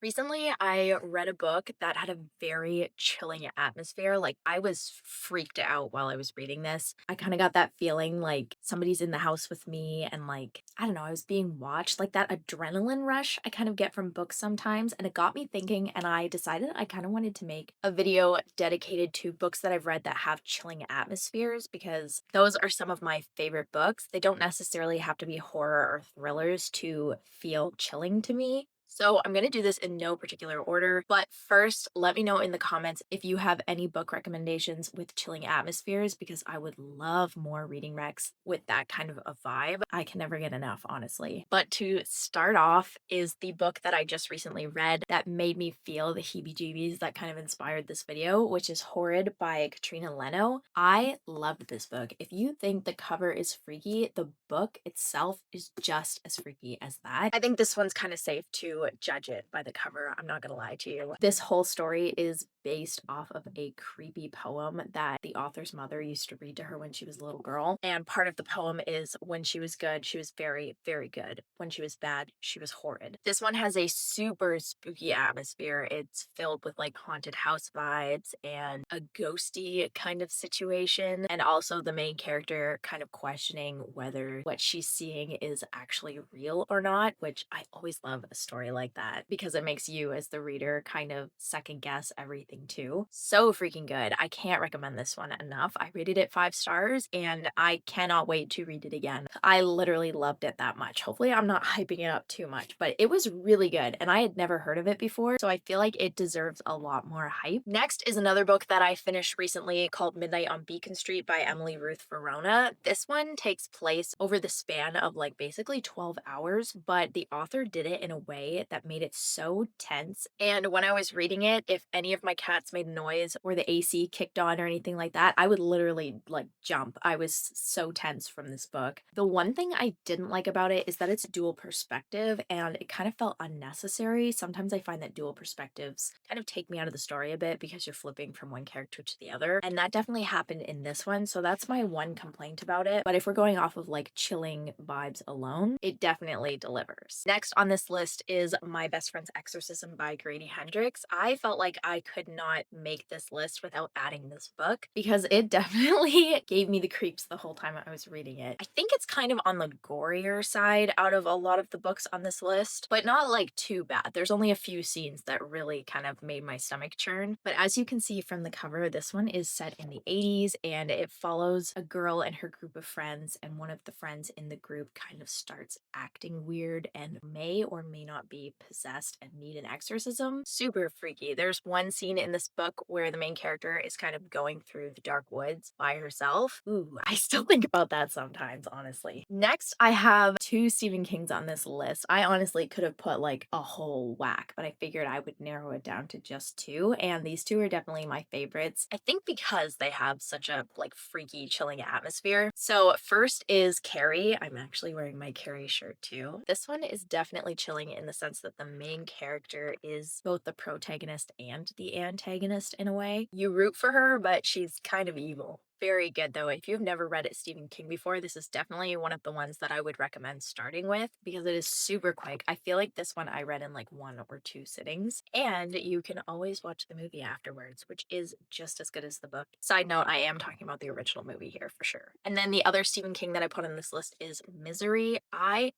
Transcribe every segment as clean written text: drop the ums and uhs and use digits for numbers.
Recently, I read a book that had a very chilling atmosphere. Like, I was freaked out while I was reading this. I kind of got that feeling like somebody's in the house with me, and like, I don't know, I was being watched. Like that adrenaline rush I kind of get from books sometimes. And it got me thinking, and I decided I kind of wanted to make a video dedicated to books that I've read that have chilling atmospheres because those are some of my favorite books. They don't necessarily have to be horror or thrillers to feel chilling to me. So I'm going to do this in no particular order, but first, let me know in the comments if you have any book recommendations with chilling atmospheres because I would love more reading recs with that kind of a vibe. I can never get enough, honestly. But to start off is the book that I just recently read that made me feel the heebie-jeebies that kind of inspired this video, which is Horrid by Katrina Leno. I loved this book. If you think the cover is freaky, the book itself is just as freaky as that. I think this one's kind of safe to judge it by the cover. I'm not gonna lie to you. This whole story is based off of a creepy poem that the author's mother used to read to her when she was a little girl. And part of the poem is when she was good, she was very, very good. When she was bad, she was horrid. This one has a super spooky atmosphere. It's filled with like haunted house vibes and a ghosty kind of situation. And also the main character kind of questioning whether what she's seeing is actually real or not, which I always love a story like that because it makes you as the reader kind of second guess everything too. So freaking good. I can't recommend this one enough. I rated it 5 stars and I cannot wait to read it again. I literally loved it that much. Hopefully I'm not hyping it up too much, but it was really good and I had never heard of it before, so I feel like it deserves a lot more hype. Next is another book that I finished recently called Midnight on Beacon Street by Emily Ruth Verona. This one takes place over the span of like basically 12 hours, but the author did it in a way that made it so tense. And when I was reading it, if any of my cats made a noise or the AC kicked on or anything like that, I would literally like jump. I was so tense from this book. The one thing I didn't like about it is that it's dual perspective and it kind of felt unnecessary. Sometimes I find that dual perspectives kind of take me out of the story a bit because you're flipping from one character to the other. And that definitely happened in this one. So that's my one complaint about it. But if we're going off of like chilling vibes alone, it definitely delivers. Next on this list is My Best Friend's Exorcism by Grady Hendrix. I felt like I could not make this list without adding this book because it definitely gave me the creeps the whole time I was reading it. I think it's kind of on the gorier side out of a lot of the books on this list, but not like too bad. There's only a few scenes that really kind of made my stomach churn. But as you can see from the cover, this one is set in the 80s and it follows a girl and her group of friends, and one of the friends in the group kind of starts acting weird and may or may not be possessed and need an exorcism. Super freaky. There's one scene in this book where the main character is kind of going through the dark woods by herself. Ooh, I still think about that sometimes, honestly. Next, I have two Stephen Kings on this list. I honestly could have put like a whole whack, but I figured I would narrow it down to just two, and these two are definitely my favorites. I think because they have such a like freaky, chilling atmosphere. So first is Carrie. I'm actually wearing my Carrie shirt too. This one is definitely chilling in the sense that the main character is both the protagonist and the antagonist in a way. You root for her, but she's kind of evil. Very good though. If you've never read it Stephen King before, this is definitely one of the ones that I would recommend starting with because it is super quick. I feel like this one I read in like 1 or 2 sittings, and you can always watch the movie afterwards, which is just as good as the book. Side note, I am talking about the original movie here for sure. And then the other Stephen King that I put on this list is Misery. I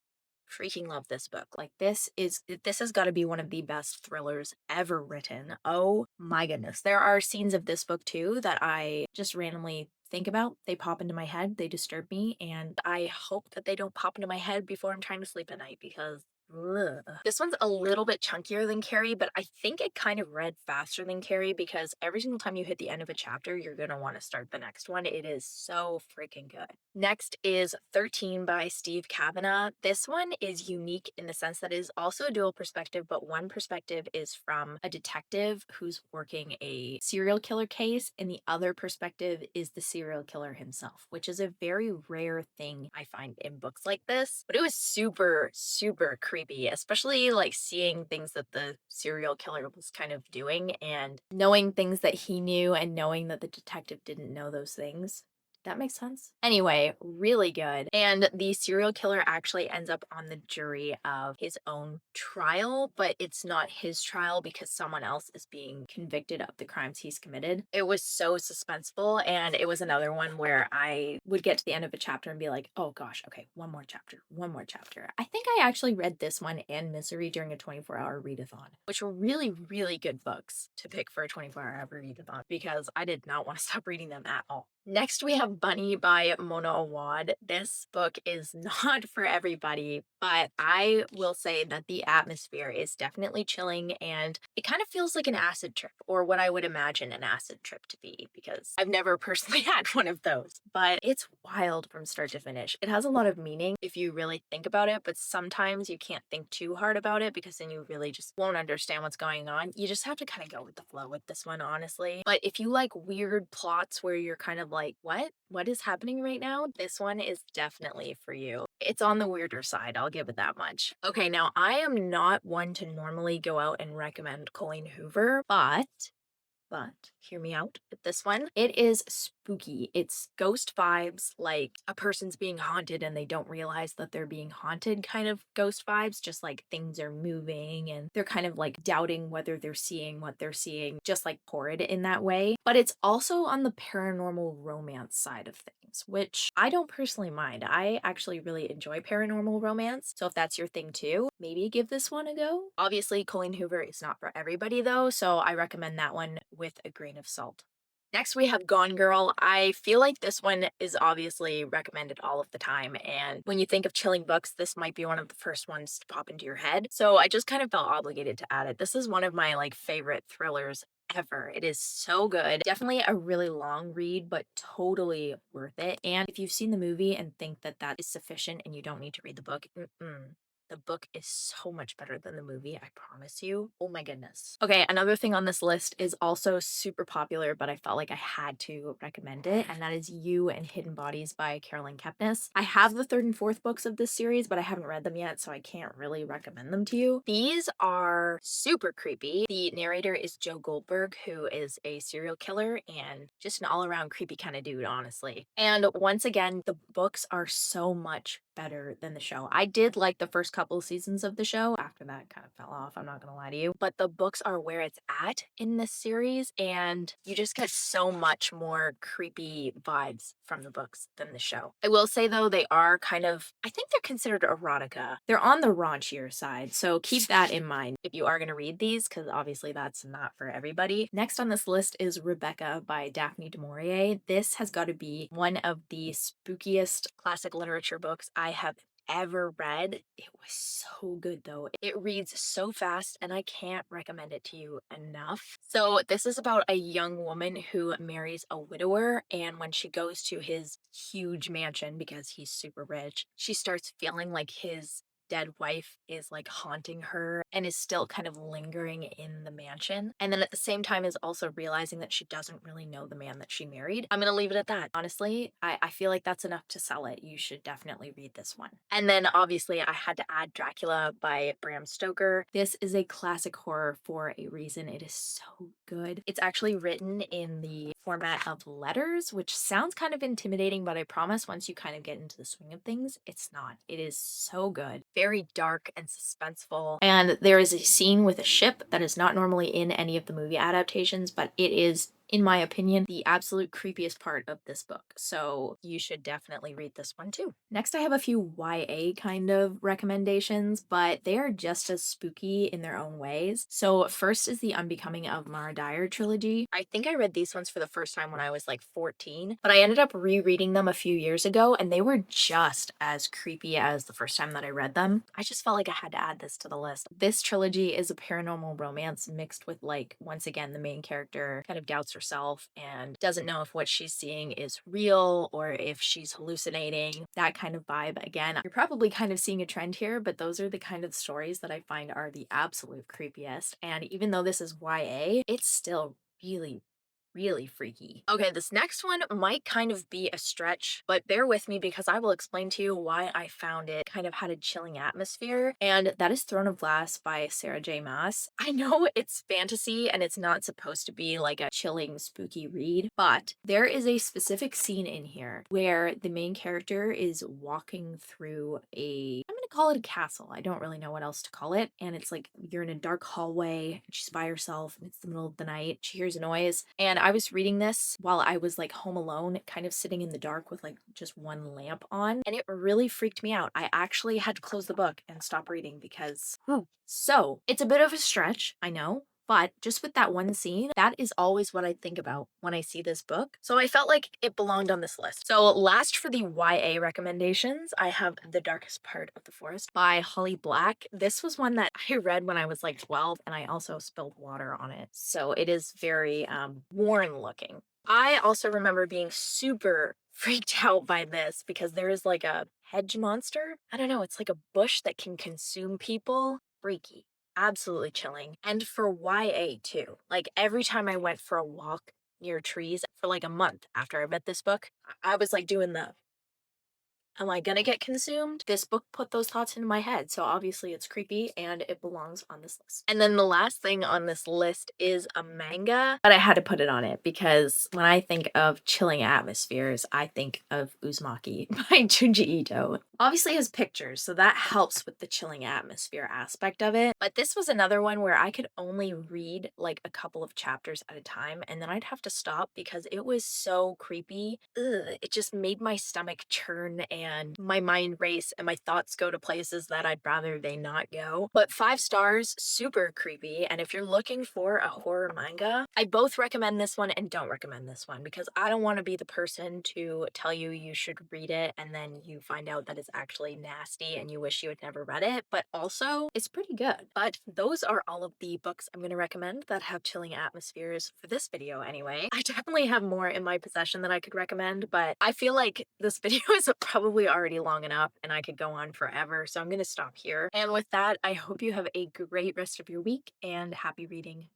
freaking love this book. Like this has got to be one of the best thrillers ever written. Oh my goodness. There are scenes of this book too that I just randomly think about. They pop into my head, they disturb me, and I hope that they don't pop into my head before I'm trying to sleep at night because ugh. This one's a little bit chunkier than Carrie, but I think it kind of read faster than Carrie because every single time you hit the end of a chapter, you're going to want to start the next one. It is so freaking good. Next is 13 by Steve Kavanaugh. This one is unique in the sense that it is also a dual perspective, but one perspective is from a detective who's working a serial killer case, and the other perspective is the serial killer himself, which is a very rare thing I find in books like this. But it was super, super creepy, especially like seeing things that the serial killer was kind of doing and knowing things that he knew and knowing that the detective didn't know those things. That makes sense. Anyway, really good. And the serial killer actually ends up on the jury of his own trial, but it's not his trial because someone else is being convicted of the crimes he's committed. It was so suspenseful, and it was another one where I would get to the end of a chapter and be like, oh gosh, okay, one more chapter, one more chapter. I think I actually read this one and Misery during a 24-hour readathon, which were really, really good books to pick for a 24-hour readathon because I did not want to stop reading them at all. Next, we have Bunny by Mona Awad. This book is not for everybody, but I will say that the atmosphere is definitely chilling and it kind of feels like an acid trip, or what I would imagine an acid trip to be, because I've never personally had one of those. But it's wild from start to finish. It has a lot of meaning if you really think about it, but sometimes you can't think too hard about it because then you really just won't understand what's going on. You just have to kind of go with the flow with this one, honestly. But if you like weird plots where you're kind of like, what? What is happening right now? This one is definitely for you. It's on the weirder side, I'll give it that much. Okay, now I am not one to normally go out and recommend Colleen Hoover, but hear me out with this one. It is spooky. It's ghost vibes, like a person's being haunted and they don't realize that they're being haunted kind of ghost vibes, just like things are moving and they're kind of like doubting whether they're seeing what they're seeing, just like horrid in that way. But it's also on the paranormal romance side of things, which I don't personally mind. I actually really enjoy paranormal romance. So if that's your thing too, maybe give this one a go. Obviously, Colleen Hoover is not for everybody though, so I recommend that one with a grain of salt. Next, we have Gone Girl. I feel like this one is obviously recommended all of the time. And when you think of chilling books, this might be one of the first ones to pop into your head. So I just kind of felt obligated to add it. This is one of my like favorite thrillers ever. It is so good. Definitely a really long read, but totally worth it. And if you've seen the movie and think that that is sufficient and you don't need to read the book, the book is so much better than the movie, I promise you. Oh my goodness. Okay, another thing on this list is also super popular, but I felt like I had to recommend it, and that is You and Hidden Bodies by Carolyn Kepnes. I have the third and fourth books of this series, but I haven't read them yet, so I can't really recommend them to you. These are super creepy. The narrator is Joe Goldberg, who is a serial killer and just an all-around creepy kind of dude, honestly. And once again, the books are so much better than the show. I did like the first couple seasons of the show. After that kind of fell off, I'm not gonna lie to you. But the books are where it's at in this series, and you just get so much more creepy vibes from the books than the show. I will say though, they are kind of, I think they're considered erotica. They're on the raunchier side, so keep that in mind if you are gonna read these, because obviously that's not for everybody. Next on this list is Rebecca by Daphne du Maurier. This has got to be one of the spookiest classic literature books I have ever read. It was so good though. It reads so fast and I can't recommend it to you enough. So this is about a young woman who marries a widower, and when she goes to his huge mansion because he's super rich, she starts feeling like his dead wife is like haunting her and is still kind of lingering in the mansion. And then at the same time is also realizing that she doesn't really know the man that she married. I'm gonna leave it at that. Honestly, I feel like that's enough to sell it. You should definitely read this one. And then obviously I had to add Dracula by Bram Stoker. This is a classic horror for a reason. It is so good. It's actually written in the format of letters, which sounds kind of intimidating, but I promise once you kind of get into the swing of things, it's not. It is so good. Very dark and suspenseful. And there is a scene with a ship that is not normally in any of the movie adaptations, but it is, in my opinion, the absolute creepiest part of this book. So you should definitely read this one too. Next, I have a few YA kind of recommendations, but they are just as spooky in their own ways. So first is the Unbecoming of Mara Dyer trilogy. I think I read these ones for the first time when I was like 14, but I ended up rereading them a few years ago and they were just as creepy as the first time that I read them. I just felt like I had to add this to the list. This trilogy is a paranormal romance mixed with, like, once again, the main character kind of doubts herself and doesn't know if what she's seeing is real or if she's hallucinating. That kind of vibe. Again, you're probably kind of seeing a trend here, but those are the kind of stories that I find are the absolute creepiest. And even though this is YA, it's still really, really freaky. Okay, this next one might kind of be a stretch, but bear with me because I will explain to you why I found it kind of had a chilling atmosphere. And that is Throne of Glass by Sarah J. Maas. I know it's fantasy and it's not supposed to be like a chilling, spooky read, but there is a specific scene in here where the main character is walking through I'm gonna call it a castle. I don't really know what else to call it. And it's like you're in a dark hallway, she's by herself, and it's the middle of the night. She hears a noise. And I was reading this while I was like home alone, kind of sitting in the dark with like just one lamp on. And it really freaked me out. I actually had to close the book and stop reading because, whew. So it's a bit of a stretch, I know. But just with that one scene, that is always what I think about when I see this book. So I felt like it belonged on this list. So last for the YA recommendations, I have The Darkest Part of the Forest by Holly Black. This was one that I read when I was like 12 and I also spilled water on it. So it is very worn looking. I also remember being super freaked out by this because there is like a hedge monster. I don't know, it's like a bush that can consume people. Freaky. Absolutely chilling. And for YA too. Like every time I went for a walk near trees for like a month after I read this book, I was like doing the am I gonna get consumed? This book put those thoughts into my head, so obviously it's creepy and it belongs on this list. And then the last thing on this list is a manga, but I had to put it on it because when I think of chilling atmospheres, I think of Uzumaki by Junji Ito. Obviously it has pictures, so that helps with the chilling atmosphere aspect of it. But this was another one where I could only read like a couple of chapters at a time and then I'd have to stop because it was so creepy. Ugh, it just made my stomach churn and my mind race and my thoughts go to places that I'd rather they not go. But 5 stars, super creepy. And if you're looking for a horror manga, I both recommend this one and don't recommend this one because I don't want to be the person to tell you you should read it and then you find out that it's actually nasty and you wish you had never read it. But also, it's pretty good. But those are all of the books I'm going to recommend that have chilling atmospheres for this video anyway. I definitely have more in my possession that I could recommend, but I feel like this video is probably already long enough and I could go on forever. So I'm going to stop here. And with that, I hope you have a great rest of your week and happy reading.